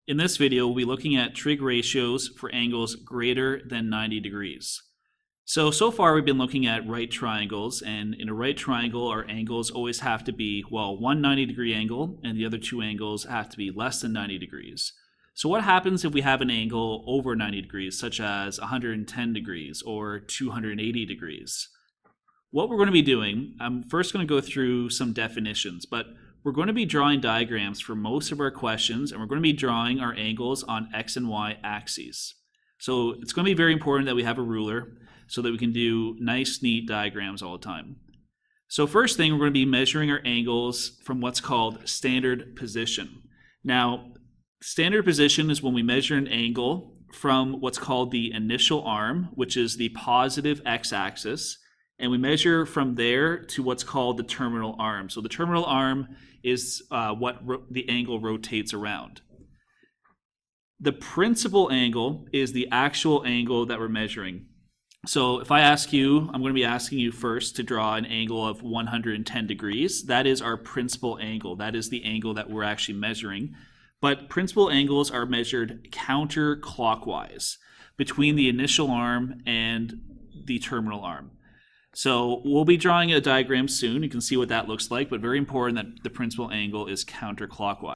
In this video, we'll be looking at trig ratios for angles greater than 90 degrees. So far we've been looking at right triangles, and in a right triangle, our angles always have to be, well, one 90-degree angle, and the other two angles have to be less than 90 degrees. So what happens if we have an angle over 90 degrees, such as 110 degrees or 280 degrees? What we're going to be doing, I'm first going to go through some definitions, but we're going to be drawing diagrams for most of our questions, and we're going to be drawing our angles on X and Y axes. So it's going to be very important that we have a ruler so that we can do nice, neat diagrams all the time. So first thing, we're going to be measuring our angles from what's called standard position. Now, standard position is when we measure an angle from what's called the initial arm, which is the positive x-axis, and we measure from there to what's called the terminal arm. So the terminal arm is what the angle rotates around. The principal angle is the actual angle that we're measuring. So if I ask you, I'm going to be asking you first to draw an angle of 110 degrees. That is our principal angle. That is the angle that we're actually measuring. But principal angles are measured counterclockwise between the initial arm and the terminal arm. So we'll be drawing a diagram soon. You can see what that looks like, but very important that the principal angle is counterclockwise.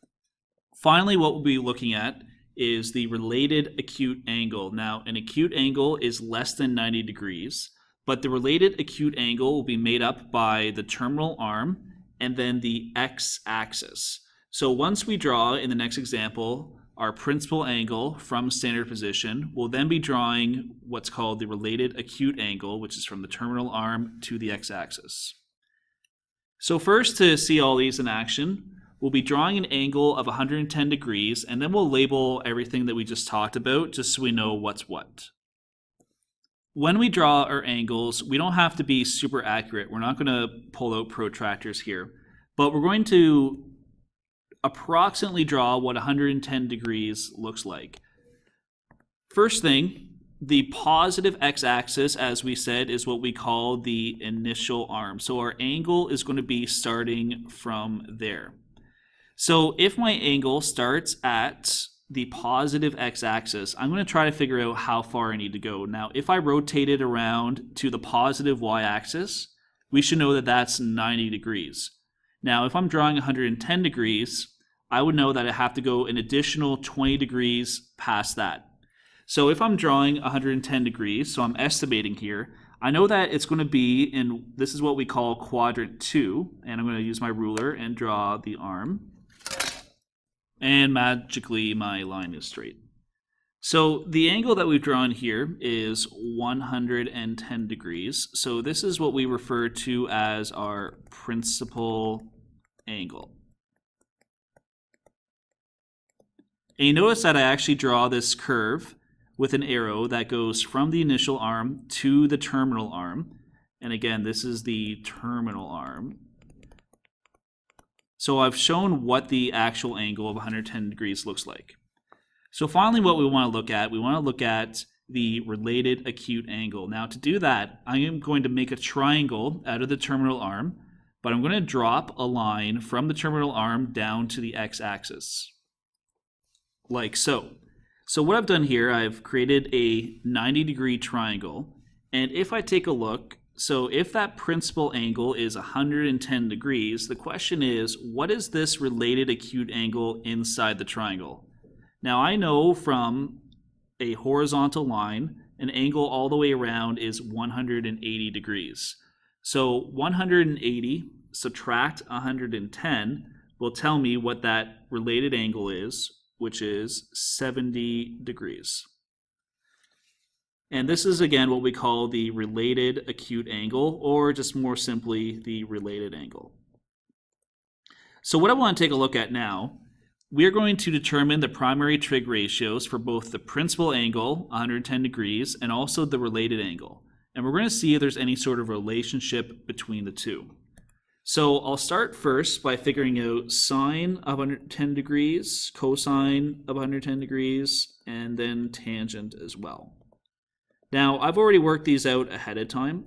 Finally, what we'll be looking at is the related acute angle. Now, an acute angle is less than 90 degrees, but the related acute angle will be made up by the terminal arm and then the x-axis. So once we draw, in the next example, our principal angle from standard position, we'll then be drawing what's called the related acute angle, which is from the terminal arm to the x-axis. So first, to see all these in action, we'll be drawing an angle of 110 degrees, and then we'll label everything that we just talked about, just so we know what's what. When we draw our angles, we don't have to be super accurate. We're not going to pull out protractors here, but we're going to approximately draw what 110 degrees looks like. First thing, the positive x-axis, as we said, is what we call the initial arm. So our angle is going to be starting from there. So if my angle starts at the positive x-axis, I'm going to try to figure out how far I need to go. Now, if I rotate it around to the positive y-axis, we should know that that's 90 degrees. Now, if I'm drawing 110 degrees, I would know that I have to go an additional 20 degrees past that. So if I'm drawing 110 degrees, so I'm estimating here, I know that it's going to be in, this is what we call quadrant 2, and I'm going to use my ruler and draw the arm. And magically, my line is straight. So the angle that we've drawn here is 110 degrees. So this is what we refer to as our principal angle. And you notice that I actually draw this curve with an arrow that goes from the initial arm to the terminal arm. And again, this is the terminal arm. So I've shown what the actual angle of 110 degrees looks like. So finally, what we want to look at the related acute angle. Now, to do that, I am going to make a triangle out of the terminal arm, but I'm going to drop a line from the terminal arm down to the x-axis, like so. So what I've done here, I've created a 90-degree triangle, and if I take a look, so if that principal angle is 110 degrees, the question is, what is this related acute angle inside the triangle? Now, I know from a horizontal line, an angle all the way around is 180 degrees. So 180 subtract 110 will tell me what that related angle is, which is 70 degrees. And this is, again, what we call the related acute angle, or just more simply, the related angle. So what I want to take a look at now, we're going to determine the primary trig ratios for both the principal angle, 110 degrees, and also the related angle. And we're going to see if there's any sort of relationship between the two. So I'll start first by figuring out sine of 110 degrees, cosine of 110 degrees, and then tangent as well. Now, I've already worked these out ahead of time.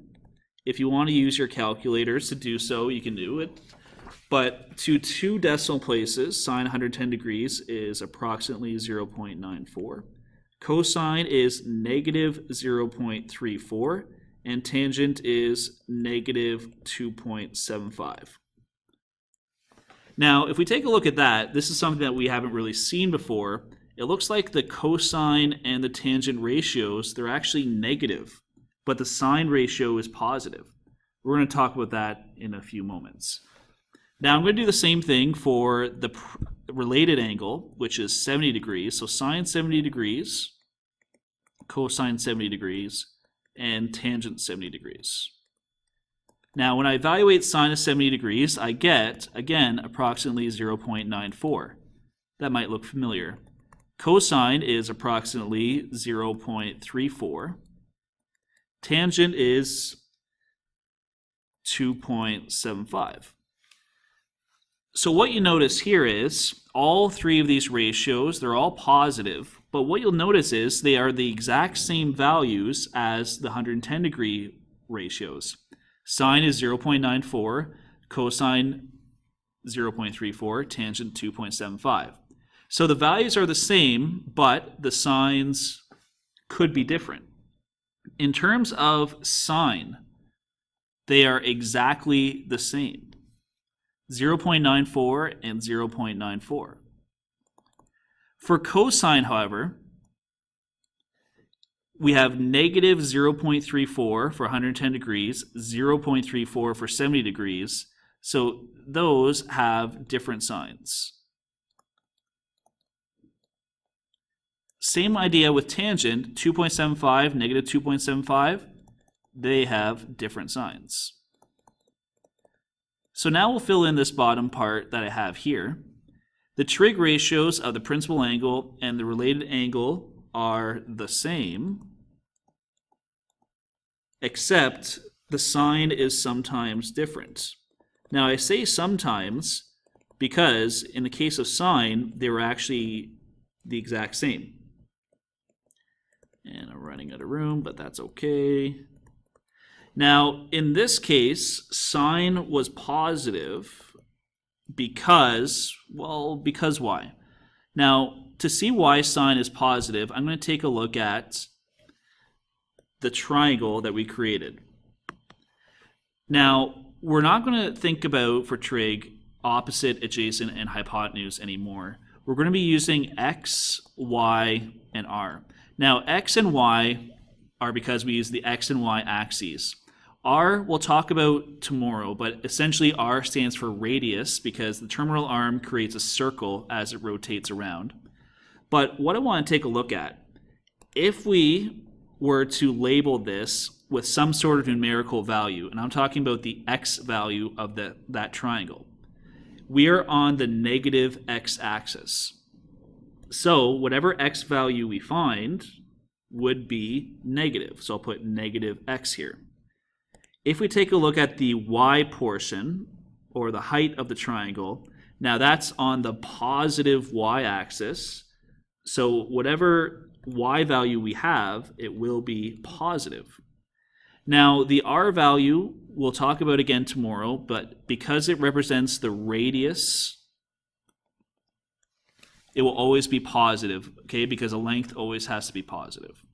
If you want to use your calculators to do so, you can do it. but to 2 decimal places, sine 110 degrees is approximately 0.94. Cosine is negative 0.34, and tangent is negative 2.75. Now, if we take a look at that, this is something that we haven't really seen before. It looks like the cosine and the tangent ratios, they're actually negative, but the sine ratio is positive. We're going to talk about that in a few moments. Now, I'm going to do the same thing for the related angle, which is 70 degrees. So sine 70 degrees, cosine 70 degrees, and tangent 70 degrees. Now, when I evaluate sine of 70 degrees, I get, again, approximately 0.94. That might look familiar. Cosine is approximately 0.34. Tangent is 2.75. So what you notice here is all 3 of these ratios, they're all positive, but what you'll notice is they are the exact same values as the 110 degree ratios. Sine is 0.94, cosine 0.34, tangent 2.75. So the values are the same, but the signs could be different. In terms of sine, they are exactly the same. 0.94 and 0.94. For cosine, however, we have negative 0.34 for 110 degrees, 0.34 for 70 degrees. So those have different signs. Same idea with tangent, 2.75, negative 2.75. They have different signs. So now we'll fill in this bottom part that I have here. The trig ratios of the principal angle and the related angle are the same, except the sine is sometimes different. Now I say sometimes because in the case of sine, they were actually the exact same. And I'm running out of room, but that's okay. Now, in this case, sine was positive because why? Now, to see why sine is positive, I'm going to take a look at the triangle that we created. Now, we're not going to think about, for trig, opposite, adjacent, and hypotenuse anymore. We're going to be using x, y, and r. Now, x and y are because we use the x and y axes. R we'll talk about tomorrow, but essentially R stands for radius because the terminal arm creates a circle as it rotates around. But what I want to take a look at, if we were to label this with some sort of numerical value, and I'm talking about the x value of that triangle, we are on the negative x-axis. So whatever x value we find would be negative. So I'll put negative x here. If we take a look at the y portion, or the height of the triangle, now that's on the positive y-axis. So whatever y value we have, it will be positive. Now the r value we'll talk about again tomorrow, but because it represents the radius, it will always be positive, okay? Because a length always has to be positive.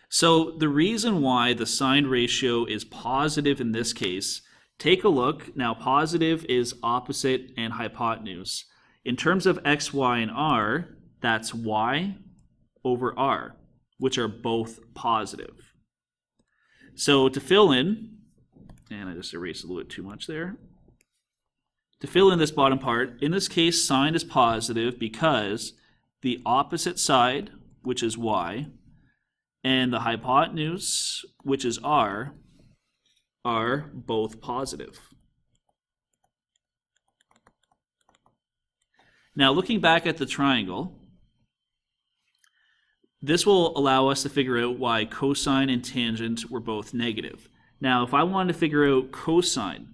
So the reason why the sine ratio is positive in this case, take a look. Now positive is opposite and hypotenuse. In terms of x, y, and r, that's y over r, which are both positive. So to fill in, and I just erased a little bit too much there. To fill in this bottom part, in this case sine is positive because the opposite side, which is y, and the hypotenuse, which is r, are both positive. Now looking back at the triangle, this will allow us to figure out why cosine and tangent were both negative. Now if I wanted to figure out cosine,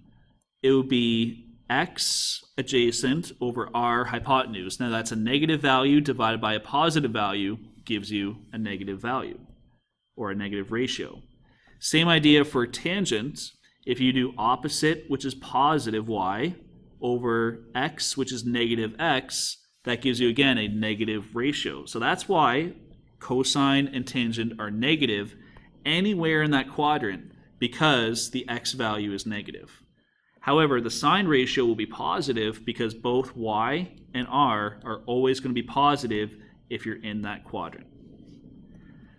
it would be x adjacent over r hypotenuse. Now that's a negative value divided by a positive value gives you a negative value, or a negative ratio. Same idea for tangent. If you do opposite, which is positive y, over x, which is negative x, that gives you, again, a negative ratio. So that's why cosine and tangent are negative anywhere in that quadrant, because the x value is negative. However, the sine ratio will be positive because both y and r are always going to be positive if you're in that quadrant.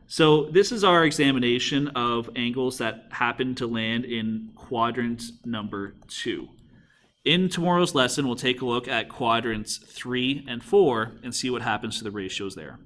So this is our examination of angles that happen to land in quadrant number 2. In tomorrow's lesson, we'll take a look at quadrants 3 and 4 and see what happens to the ratios there.